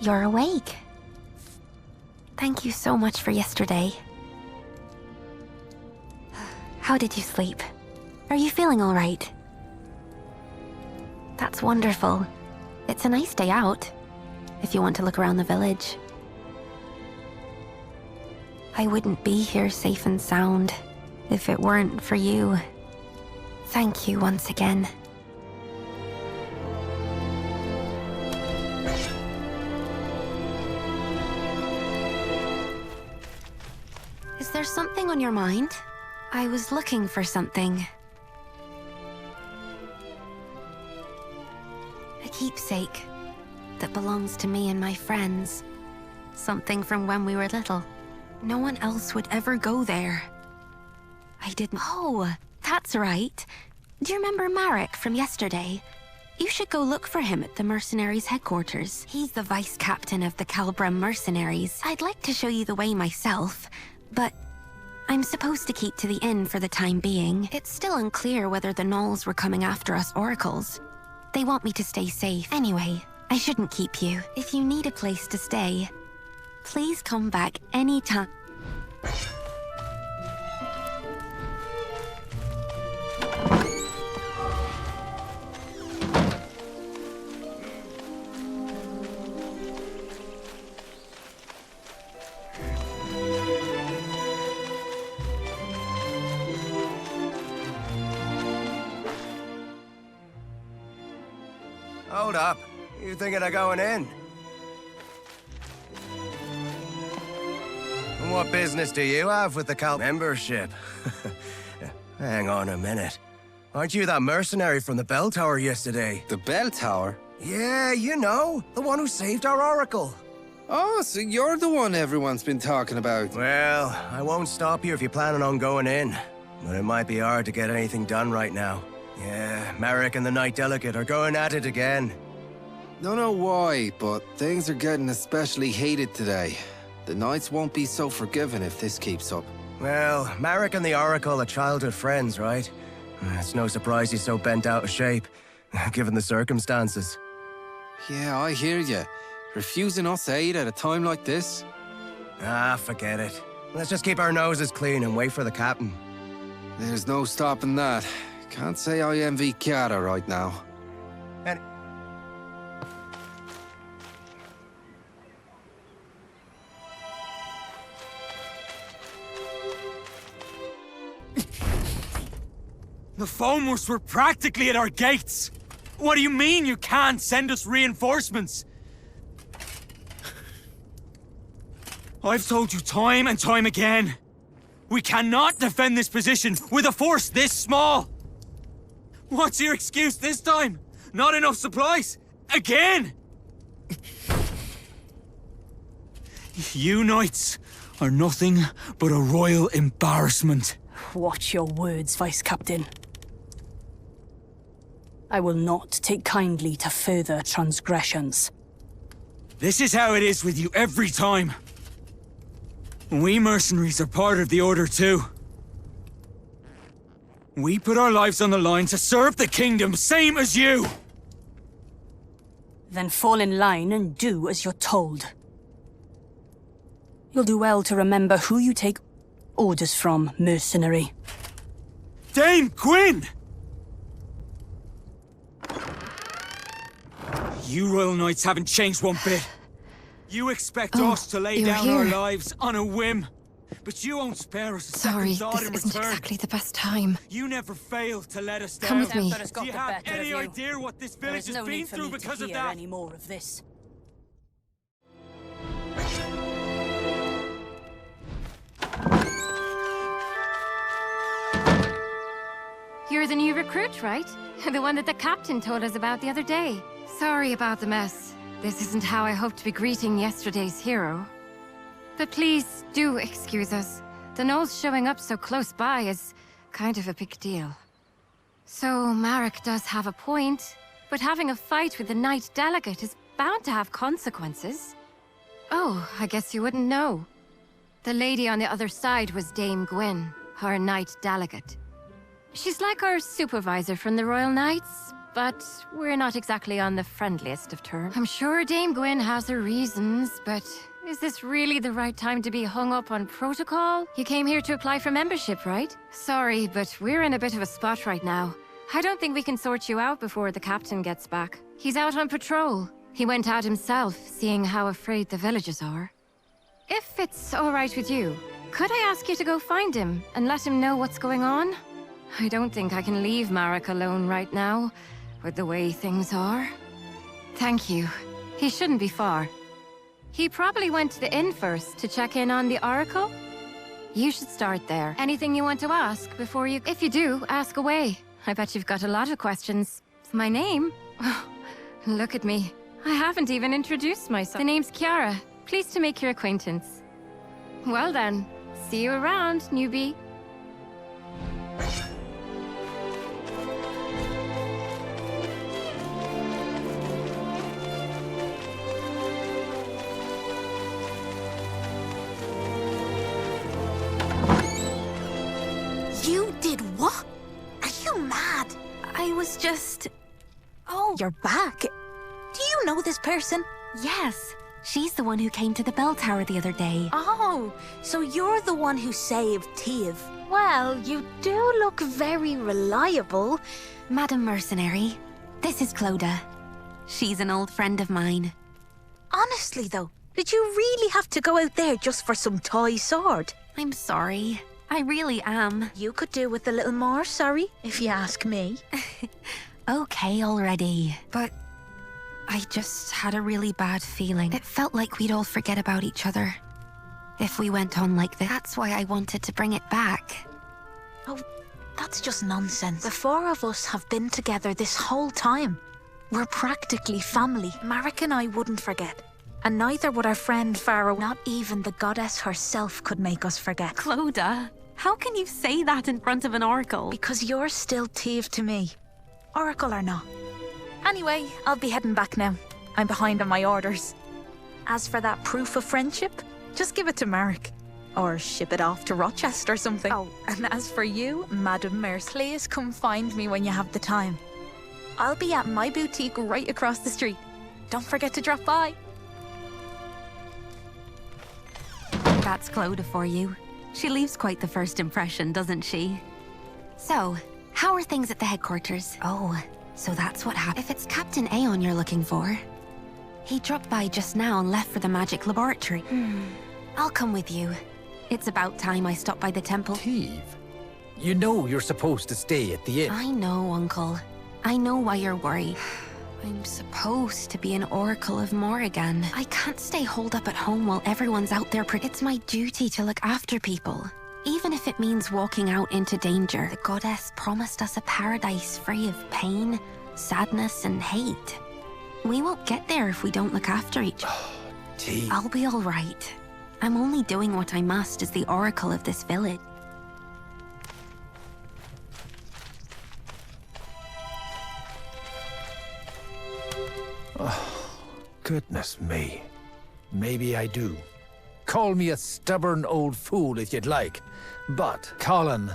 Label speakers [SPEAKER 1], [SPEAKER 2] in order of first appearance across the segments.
[SPEAKER 1] You're awake. Thank you so much for yesterday. How did you sleep? Are you feeling all right? That's wonderful. It's a nice day out, if you want to look around the village. I wouldn't be here safe and sound if it weren't for you. Thank you once again. Is there something on your mind? I was looking for something. A keepsake that belongs to me and my friends. Something from when we were little. No one else would ever go there. I didn't— Oh, that's right. Do you remember Marek from yesterday? You should go look for him at the mercenaries' headquarters. He's the vice captain of the Calbrum mercenaries. I'd like to show you the way myself, but I'm supposed to keep to the inn for the time being. It's still unclear whether the gnolls were coming after us oracles. They want me to stay safe. Anyway, I shouldn't keep you. If you need a place to stay, please come back anytime.
[SPEAKER 2] Hold up. You thinking of going in? And what business do you have with the Cal membership? Hang on a minute. Aren't you that mercenary from the bell tower yesterday?
[SPEAKER 3] The bell tower?
[SPEAKER 2] Yeah, you know. The one who saved our oracle.
[SPEAKER 3] Oh, so you're the one everyone's been talking about.
[SPEAKER 2] Well, I won't stop you if you're planning on going in. But it might be hard to get anything done right now. Yeah, Marek and the Knight Delegate are going at it again.
[SPEAKER 3] Don't know why, but things are getting especially heated today. The Knights won't be so forgiving if this keeps up.
[SPEAKER 2] Well, Marek and the Oracle are childhood friends, right? It's no surprise he's so bent out of shape, given the circumstances.
[SPEAKER 3] Yeah, I hear you. Refusing us aid at a time like this?
[SPEAKER 2] Ah, forget it. Let's just keep our noses clean and wait for the captain.
[SPEAKER 3] There's no stopping that. Can't say I envy Chiara right now.
[SPEAKER 2] And
[SPEAKER 4] the Foamers were practically at our gates. What do you mean you can't send us reinforcements? I've told you time and time again. We cannot defend this position with a force this small. What's your excuse this time? Not enough supplies? Again? You knights are nothing but a royal embarrassment.
[SPEAKER 5] Watch your words, Vice Captain. I will not take kindly to further transgressions.
[SPEAKER 4] This is how it is with you every time. We mercenaries are part of the Order too. We put our lives on the line to serve the kingdom, same as you!
[SPEAKER 5] Then fall in line and do as you're told. You'll do well to remember who you take orders from, mercenary.
[SPEAKER 4] Dame Gwyn! You Royal Knights haven't changed one bit. You expect us to lay down our lives on a whim, but you won't spare us a second thought in return.
[SPEAKER 1] This isn't exactly the best time.
[SPEAKER 4] You never fail to let us down.
[SPEAKER 1] Come with me.
[SPEAKER 4] Do you have any idea what this village has been through because of that?
[SPEAKER 5] Any more of this.
[SPEAKER 6] You're the new recruit, right? The one that the captain told us about the other day. Sorry about the mess. This isn't how I hoped to be greeting yesterday's hero. But please, do excuse us. The gnolls showing up so close by is kind of a big deal. So, Marek does have a point, but having a fight with the Knight Delegate is bound to have consequences. Oh, I guess you wouldn't know. The lady on the other side was Dame Gwyn, our Knight Delegate. She's like our supervisor from the Royal Knights, but we're not exactly on the friendliest of terms. I'm sure Dame Gwyn has her reasons, but is this really the right time to be hung up on protocol? You came here to apply for membership, right? Sorry, but we're in a bit of a spot right now. I don't think we can sort you out before the captain gets back. He's out on patrol. He went out himself, seeing how afraid the villagers are. If it's all right with you, could I ask you to go find him and let him know what's going on? I don't think I can leave Marek alone right now, with the way things are. Thank you. He shouldn't be far. He probably went to the inn first to check in on the Oracle. You should start there. Anything you want to ask before you... If you do, ask away. I bet you've got a lot of questions. My name? Look at me. I haven't even introduced myself. The name's Kiara. Pleased to make your acquaintance. Well then, see you around, newbie.
[SPEAKER 7] You did what? Are you mad?
[SPEAKER 1] I was just...
[SPEAKER 7] Oh, you're back. Do you know this person?
[SPEAKER 1] Yes. She's the one who came to the bell tower the other day.
[SPEAKER 7] Oh, so you're the one who saved Tiv. Well, you do look very reliable.
[SPEAKER 1] Madam Mercenary, this is Clodagh. She's an old friend of mine.
[SPEAKER 7] Honestly, though, did you really have to go out there just for some toy sword?
[SPEAKER 1] I'm sorry. I really am.
[SPEAKER 7] You could do with a little more sorry, if you ask me.
[SPEAKER 1] Okay already. But I just had a really bad feeling. It felt like we'd all forget about each other if we went on like this. That's why I wanted to bring it back.
[SPEAKER 7] Oh, that's just nonsense. The four of us have been together this whole time. We're practically family. Marek and I wouldn't forget. And neither would our friend Pharaoh. Not even the goddess herself could make us forget.
[SPEAKER 1] Clodagh, how can you say that in front of an oracle?
[SPEAKER 7] Because you're still Tiv to me. Oracle or not. Anyway, I'll be heading back now. I'm behind on my orders. As for that proof of friendship, just give it to Marek. Or ship it off to Rochester or something. Oh, and as for you, Madam Merce, please come find me when you have the time. I'll be at my boutique right across the street. Don't forget to drop by.
[SPEAKER 1] That's Clodagh for you. She leaves quite the first impression, doesn't she? So, how are things at the headquarters? Oh, so that's what happened. If it's Captain Aeon you're looking for, he dropped by just now and left for the magic laboratory. I'll come with you. It's about time I stopped by the temple.
[SPEAKER 8] Tiv, you know you're supposed to stay at the inn.
[SPEAKER 1] I know, Uncle. I know why you're worried. I'm supposed to be an Oracle of Morrigan. I can't stay holed up at home while everyone's out there. It's my duty to look after people. Even if it means walking out into danger. The goddess promised us a paradise free of pain, sadness, and hate. We won't get there if we don't look after each other.
[SPEAKER 8] Tiv.
[SPEAKER 1] I'll be all right. I'm only doing what I must as the Oracle of this village.
[SPEAKER 8] Goodness me. Maybe I do. Call me a stubborn old fool if you'd like, but Colin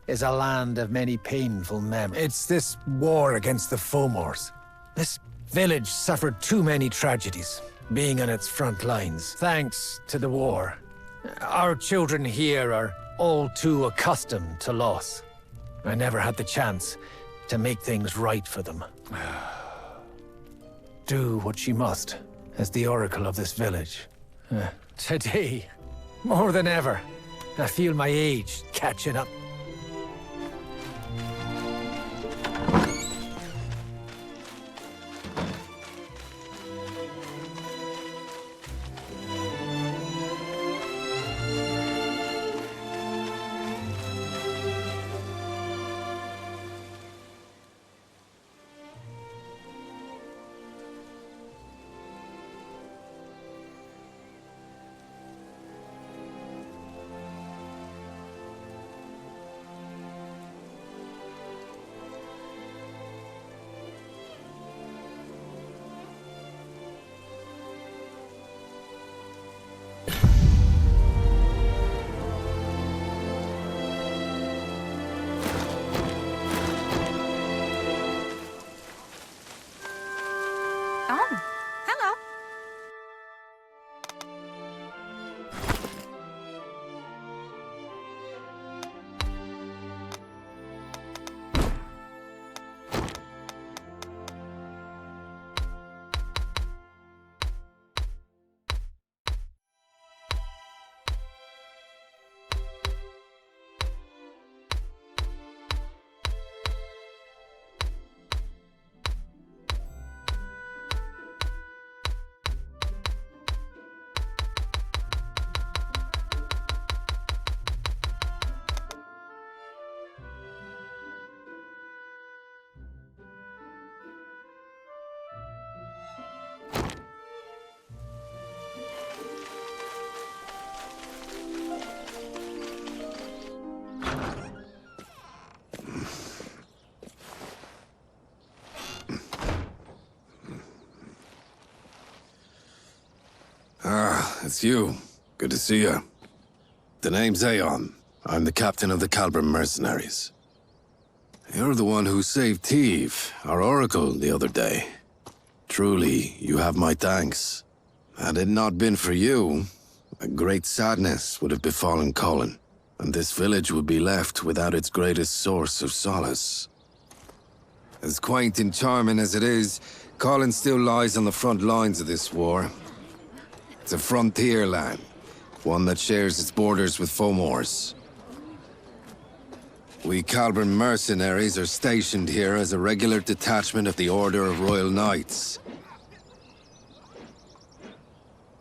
[SPEAKER 8] is a land of many painful memories. It's this war against the Fomors. This village suffered too many tragedies, being on its front lines. Thanks to the war, our children here are all too accustomed to loss. I never had the chance to make things right for them. Do what she must as the oracle of this village. Today, more than ever, I feel my age catching up.
[SPEAKER 3] It's you. Good to see you. The name's Aeon. I'm the captain of the Calbrim mercenaries. You're the one who saved Teve, our oracle, the other day. Truly, you have my thanks. Had it not been for you, a great sadness would have befallen Colin, and this village would be left without its greatest source of solace. As quaint and charming as it is, Colin still lies on the front lines of this war. It's a frontier land, one that shares its borders with Fomor's. We Calbrim mercenaries are stationed here as a regular detachment of the Order of Royal Knights.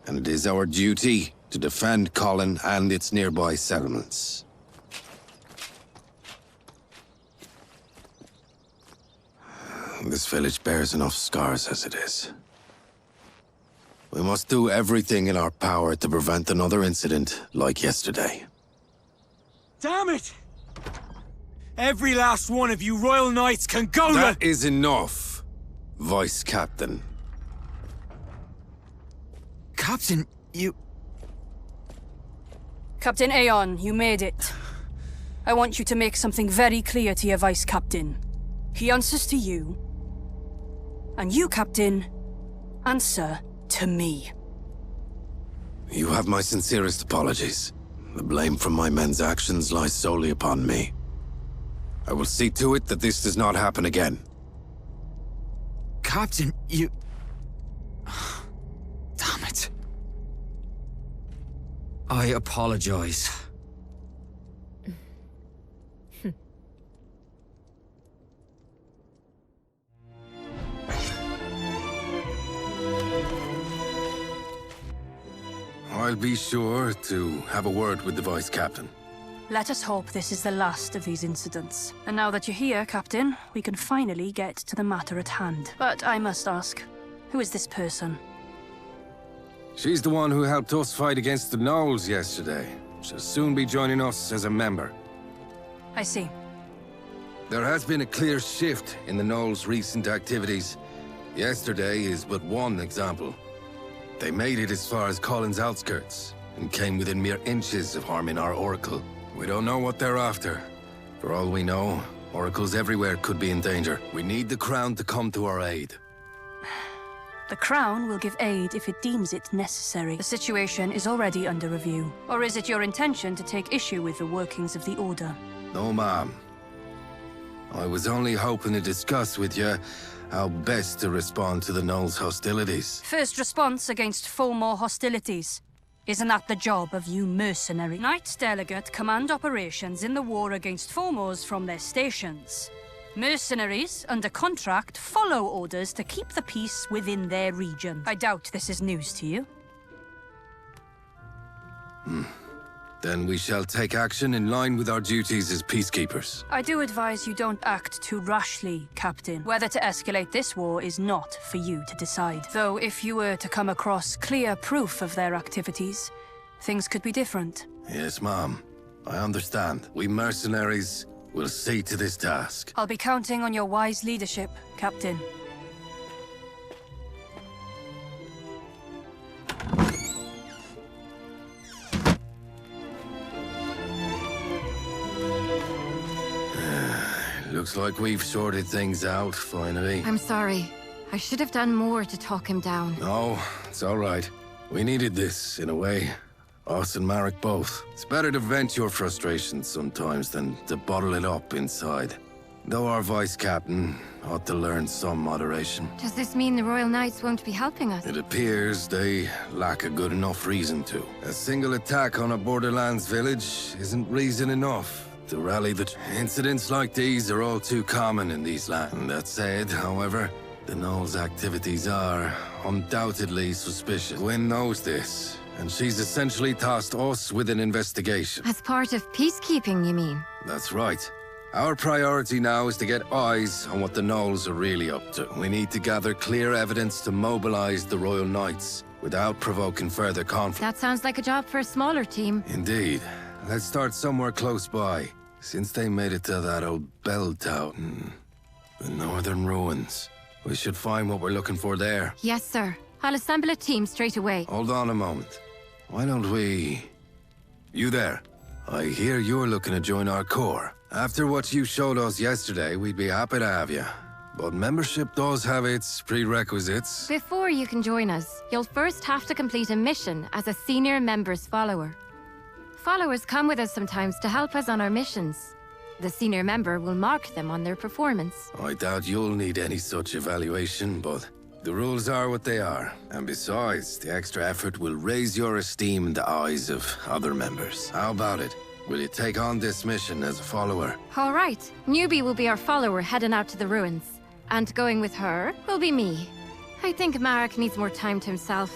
[SPEAKER 3] And it is our duty to defend Colin and its nearby settlements. This village bears enough scars as it is. We must do everything in our power to prevent another incident like yesterday.
[SPEAKER 4] Damn it! Every last one of you Royal Knights can go
[SPEAKER 3] That is enough, Vice Captain.
[SPEAKER 4] Captain, you...
[SPEAKER 5] Captain Aeon, you made it. I want you to make something very clear to your Vice Captain. He answers to you. And you, Captain, answer to me.
[SPEAKER 3] You have my sincerest apologies. The blame for my men's actions lies solely upon me. I will see to it that this does not happen again.
[SPEAKER 4] Captain, you... Damn it. I apologize.
[SPEAKER 3] I'll be sure to have a word with the Vice Captain.
[SPEAKER 5] Let us hope this is the last of these incidents. And now that you're here, Captain, we can finally get to the matter at hand. But I must ask, who is this person?
[SPEAKER 3] She's the one who helped us fight against the Gnolls yesterday. She'll soon be joining us as a member.
[SPEAKER 5] I see.
[SPEAKER 3] There has been a clear shift in the Gnolls' recent activities. Yesterday is but one example. They made it as far as Colin's outskirts, and came within mere inches of harming our Oracle. We don't know what they're after. For all we know, Oracles everywhere could be in danger. We need the Crown to come to our aid.
[SPEAKER 5] The Crown will give aid if it deems it necessary. The situation is already under review. Or is it your intention to take issue with the workings of the Order?
[SPEAKER 3] No, ma'am. I was only hoping to discuss with you how best to respond to the Gnolls' hostilities.
[SPEAKER 5] First response against Fomor hostilities. Isn't that the job of you mercenary? Knights Delegate command operations in the war against Fomors from their stations. Mercenaries, under contract, follow orders to keep the peace within their region. I doubt this is news to you.
[SPEAKER 3] Then we shall take action in line with our duties as peacekeepers.
[SPEAKER 5] I do advise you don't act too rashly, Captain. Whether to escalate this war is not for you to decide. Though if you were to come across clear proof of their activities, things could be different.
[SPEAKER 3] Yes, ma'am. I understand. We mercenaries will see to this task.
[SPEAKER 5] I'll be counting on your wise leadership, Captain.
[SPEAKER 3] Looks like we've sorted things out, finally.
[SPEAKER 6] I'm sorry. I should have done more to talk him down.
[SPEAKER 3] No, it's all right. We needed this, in a way. Us and Marek both. It's better to vent your frustrations sometimes than to bottle it up inside. Though our Vice Captain ought to learn some moderation.
[SPEAKER 6] Does this mean the Royal Knights won't be helping us?
[SPEAKER 3] It appears they lack a good enough reason to. A single attack on a Borderlands village isn't reason enough to rally the... Incidents like these are all too common in these lands. That said, however, the Gnolls' activities are undoubtedly suspicious. Gwyn knows this, and she's essentially tasked us with an investigation.
[SPEAKER 6] As part of peacekeeping, you mean?
[SPEAKER 3] That's right. Our priority now is to get eyes on what the Gnolls are really up to. We need to gather clear evidence to mobilize the Royal Knights without provoking further conflict.
[SPEAKER 6] That sounds like a job for a smaller team.
[SPEAKER 3] Indeed. Let's start somewhere close by. Since they made it to that old bell town, the northern ruins, we should find what we're looking for there.
[SPEAKER 6] Yes, sir. I'll assemble a team straight away.
[SPEAKER 3] Hold on a moment. Why don't we... You there? I hear you're looking to join our corps. After what you showed us yesterday, we'd be happy to have you. But membership does have its prerequisites.
[SPEAKER 6] Before you can join us, you'll first have to complete a mission as a senior member's follower. Followers come with us sometimes to help us on our missions. The senior member will mark them on their performance.
[SPEAKER 3] I doubt you'll need any such evaluation, but the rules are what they are. And besides, the extra effort will raise your esteem in the eyes of other members. How about it? Will you take on this mission as a follower?
[SPEAKER 6] All right. Newbie will be our follower heading out to the ruins. And going with her will be me. I think Marek needs more time to himself.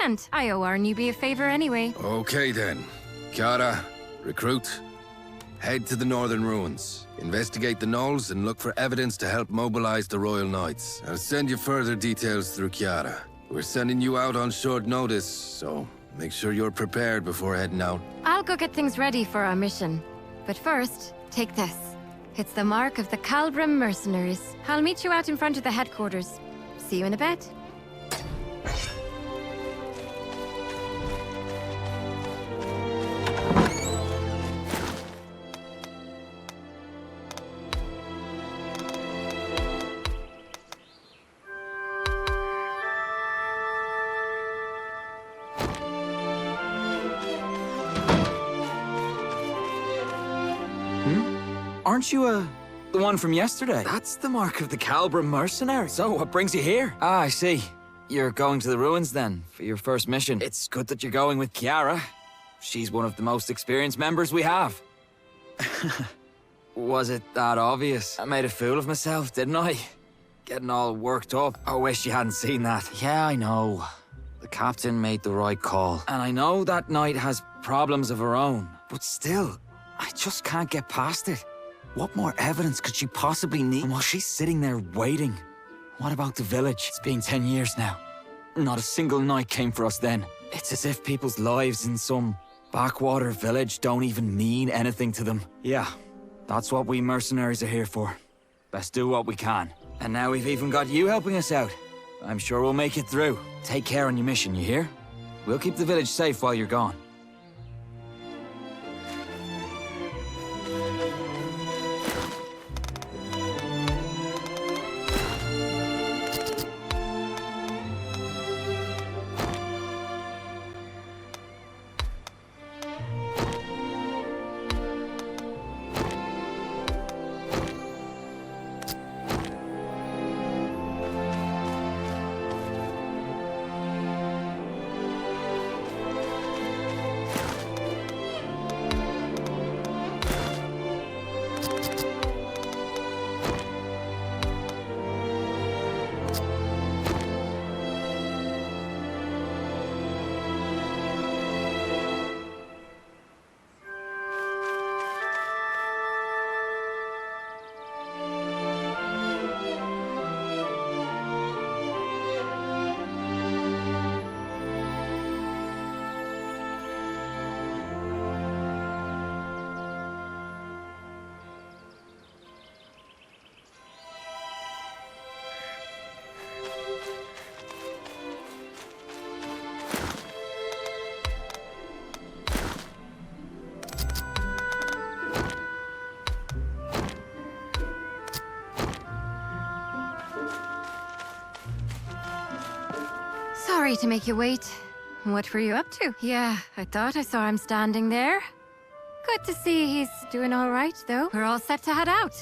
[SPEAKER 6] And I owe our newbie a favor anyway.
[SPEAKER 3] Okay then. Kiara, recruit. Head to the northern ruins. Investigate the knolls and look for evidence to help mobilize the Royal Knights. I'll send you further details through Kiara. We're sending you out on short notice, so make sure you're prepared before heading out.
[SPEAKER 6] I'll go get things ready for our mission. But first, take this. It's the mark of the Calbrim mercenaries. I'll meet you out in front of the headquarters. See you in a bit.
[SPEAKER 9] Aren't you, the one from yesterday? That's the mark of the Calbrim mercenary. So, what brings you here? Ah, I see. You're going to the ruins, then, for your first mission. It's good that you're going with Kiara. She's one of the most experienced members we have. Was it that obvious? I made a fool of myself, didn't I? Getting all worked up. I wish you hadn't seen that. Yeah, I know. The captain made the right call. And I know that night has problems of her own. But still, I just can't get past it. What more evidence could she possibly need? And while she's sitting there waiting, what about the village? It's been 10 years now. Not a single night came for us then. It's as if people's lives in some backwater village don't even mean anything to them. Yeah, that's what we mercenaries are here for. Best do what we can. And now we've even got you helping us out. I'm sure we'll make it through. Take care on your mission, you hear? We'll keep the village safe while you're gone.
[SPEAKER 6] Sorry to make you wait. What were you up to? Yeah, I thought I saw him standing there. Good to see he's doing all right, though. We're all set to head out.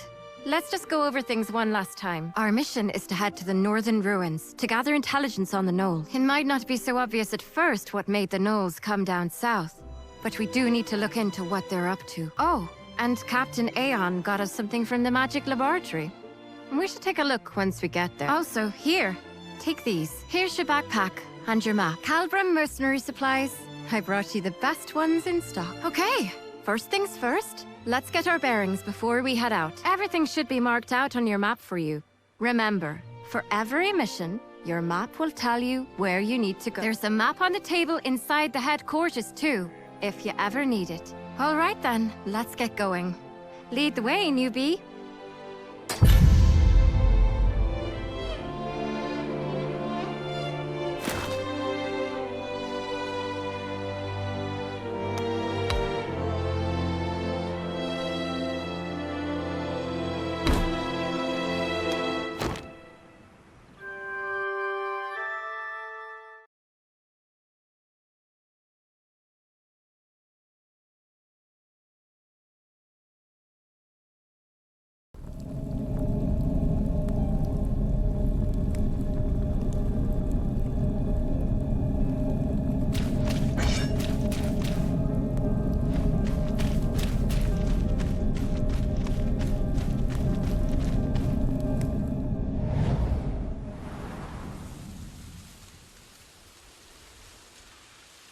[SPEAKER 6] Let's just go over things one last time. Our mission is to head to the northern ruins, to gather intelligence on the knoll. It might not be so obvious at first what made the gnolls come down south, but we do need to look into what they're up to. Oh, and Captain Aeon got us something from the magic laboratory. We should take a look once we get there. Also, here, take these. Here's your backpack and your map. Calbrim mercenary supplies. I brought you the best ones in stock. Okay, first things first. Let's get our bearings before we head out. Everything should be marked out on your map for you. Remember, for every mission, your map will tell you where you need to go. There's a map on the table inside the headquarters too, if you ever need it. All right then, let's get going. Lead the way, newbie.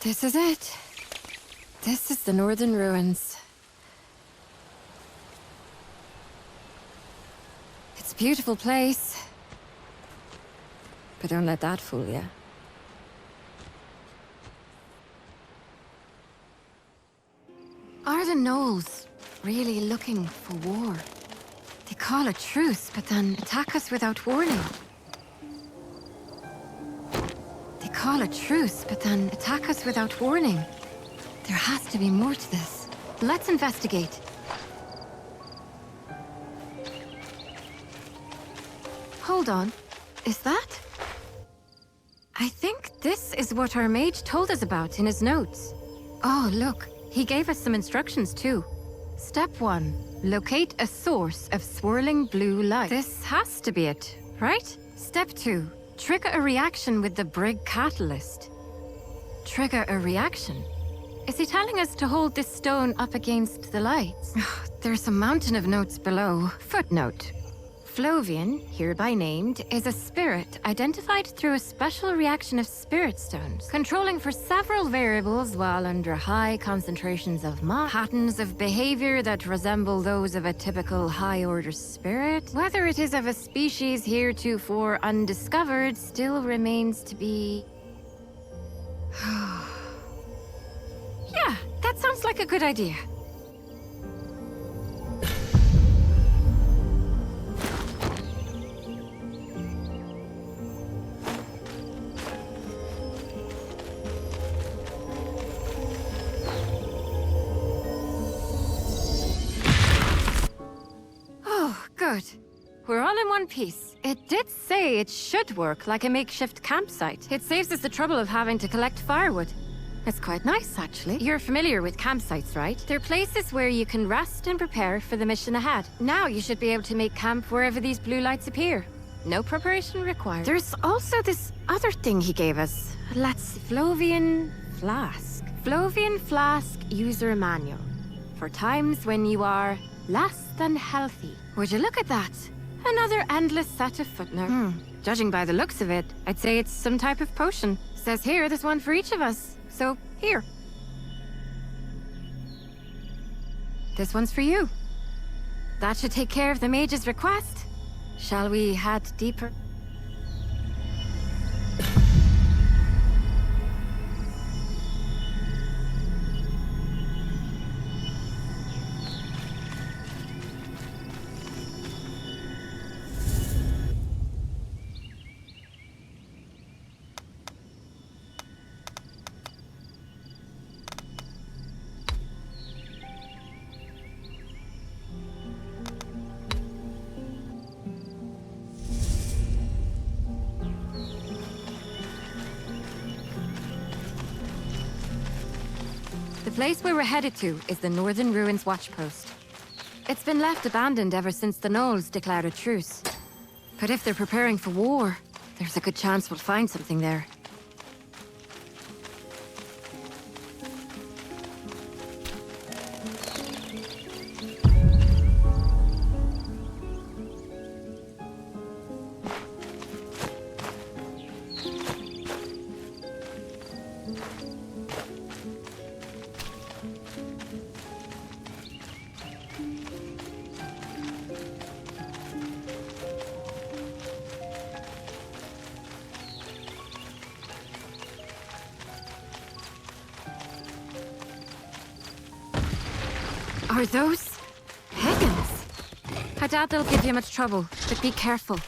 [SPEAKER 6] This is it. This is the Northern Ruins. It's a beautiful place. But don't let that fool you. Are the Knolls really looking for war? They call a truce, but then attack us without warning. They call a truce, but then attack us without warning. There has to be more to this. Let's investigate. Hold on. Is that? I think this is what our mage told us about in his notes. Oh, look. He gave us some instructions, too. Step 1. Locate a source of swirling blue light. This has to be it, right? Step 2. Trigger a reaction with the Brig catalyst. Trigger a reaction? Is he telling us to hold this stone up against the lights? There's a mountain of notes below. Footnote. Flovian, hereby named, is a spirit identified through a special reaction of spirit stones, controlling for several variables while under high concentrations of patterns of behavior that resemble those of a typical high-order spirit. Whether it is of a species heretofore undiscovered still remains to be... Yeah, that sounds like a good idea. Good. We're all in one piece. It did say it should work like a makeshift campsite. It saves us the trouble of having to collect firewood. It's quite nice, actually. You're familiar with campsites, right? They're places where you can rest and prepare for the mission ahead. Now you should be able to make camp wherever these blue lights appear. No preparation required. There's also this other thing he gave us. Let's see. Flovian Flask. Flovian Flask User Manual. For times when you are less than healthy. Would you look at that? Another endless set of footnotes. Judging by the looks of it, I'd say it's some type of potion. Says here there's one for each of us. So, here. This one's for you. That should take care of the mage's request. Shall we head deeper? The place we were headed to is the Northern Ruins Watchpost. It's been left abandoned ever since the Knolls declared a truce. But if they're preparing for war, there's a good chance we'll find something there. Are those pagans? I doubt they'll give you much trouble, but be careful.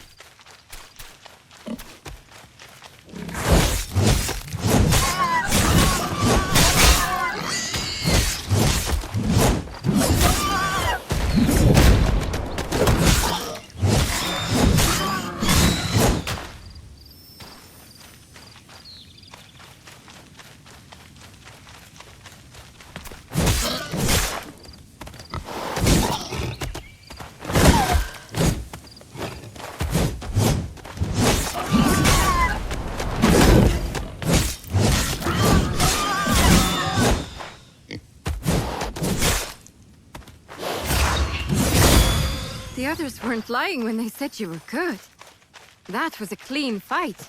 [SPEAKER 6] The others weren't lying when they said you were good. That was a clean fight.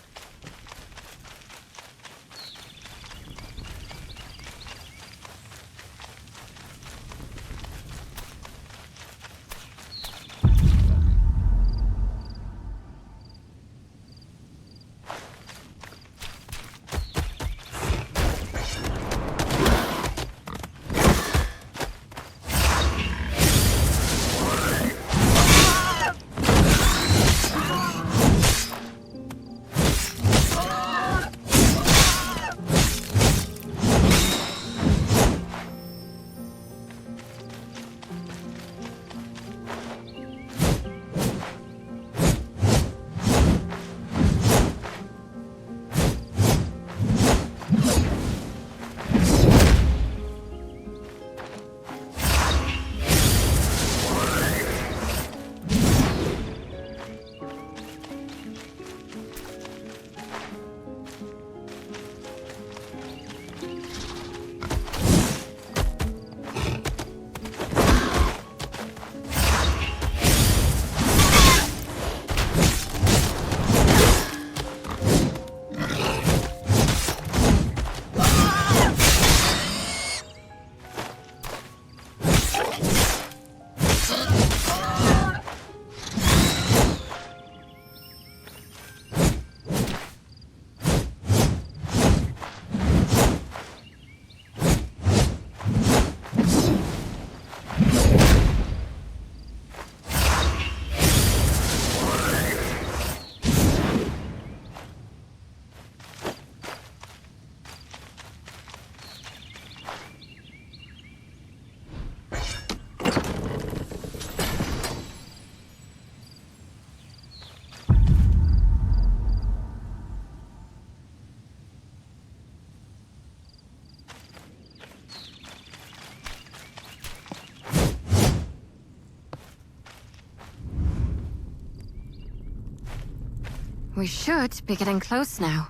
[SPEAKER 6] We should be getting close now.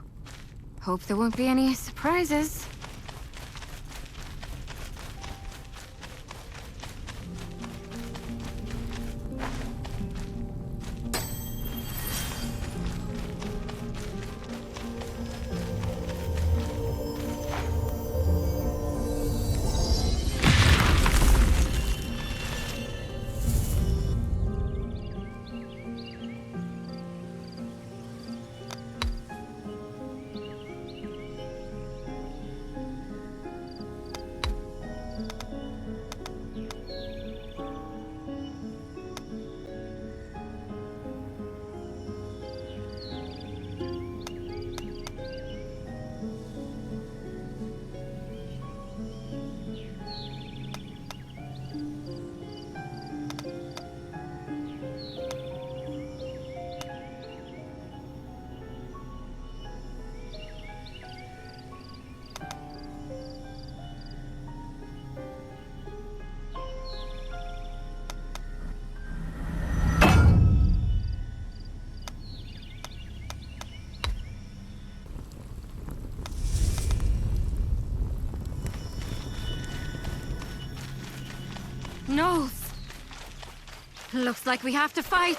[SPEAKER 6] Hope there won't be any surprises. No. Looks like we have to fight.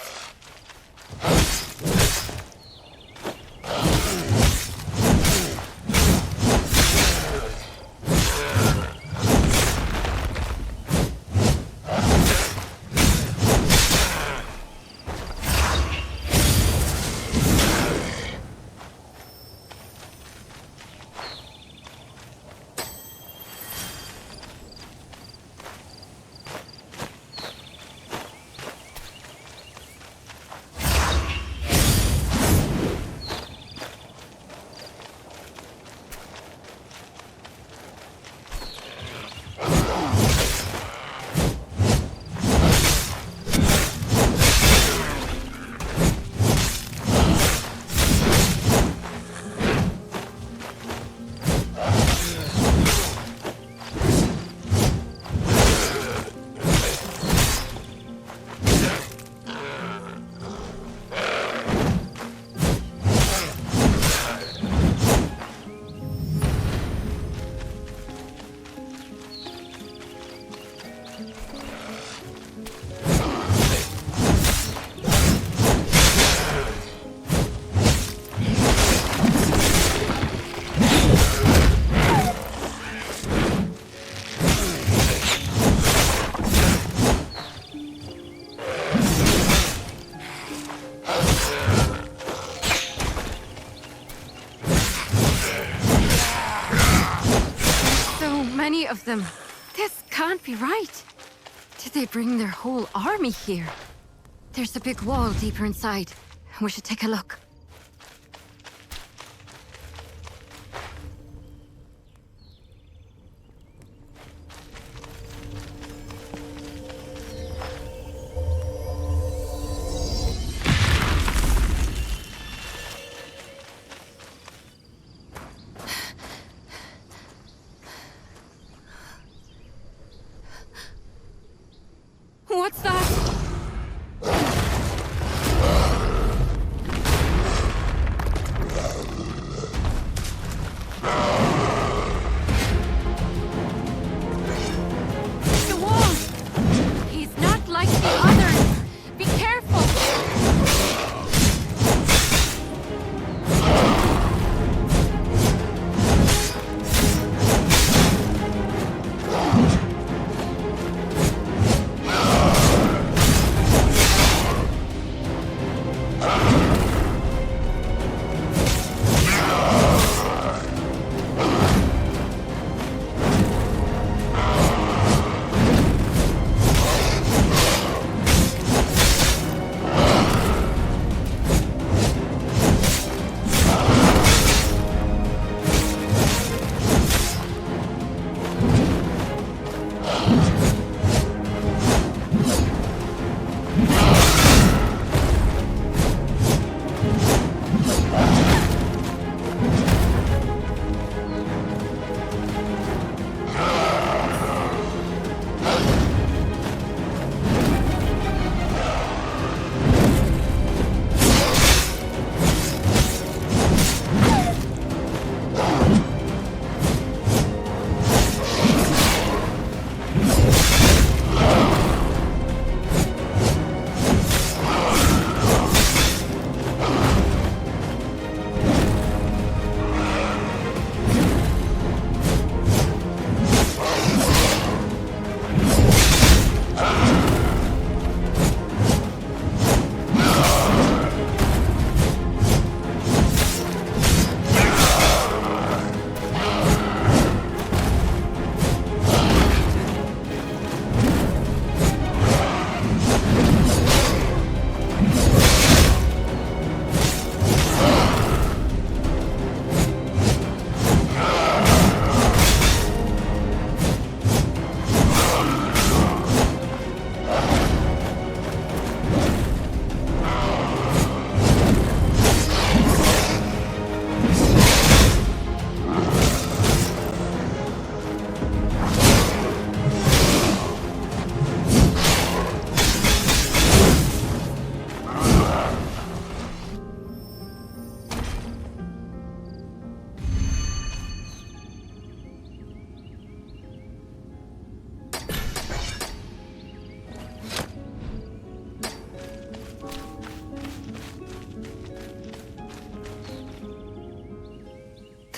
[SPEAKER 6] Many of them. This can't be right. Did they bring their whole army here? There's a big wall deeper inside. We should take a look. What's that?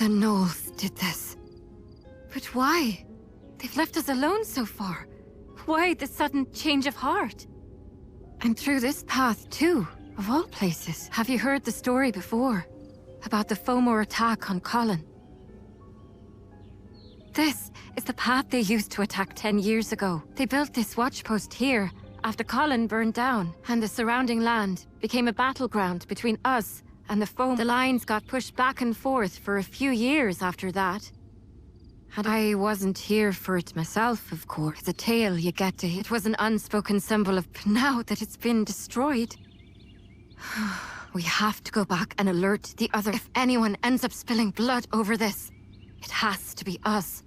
[SPEAKER 6] The Knolls did this. But why? They've left us alone so far. Why the sudden change of heart? And through this path, too, of all places. Have you heard the story before? About the Fomor attack on Colin? This is the path they used to attack 10 years ago. They built this watchpost here after Colin burned down, and the surrounding land became a battleground between us and the Fomor. The lines got pushed back and forth for a few years after that. And I wasn't here for it myself, of course. It's a tale you get to hear. It was an unspoken symbol of... Now that it's been destroyed... We have to go back and alert the other. If anyone ends up spilling blood over this, it has to be us.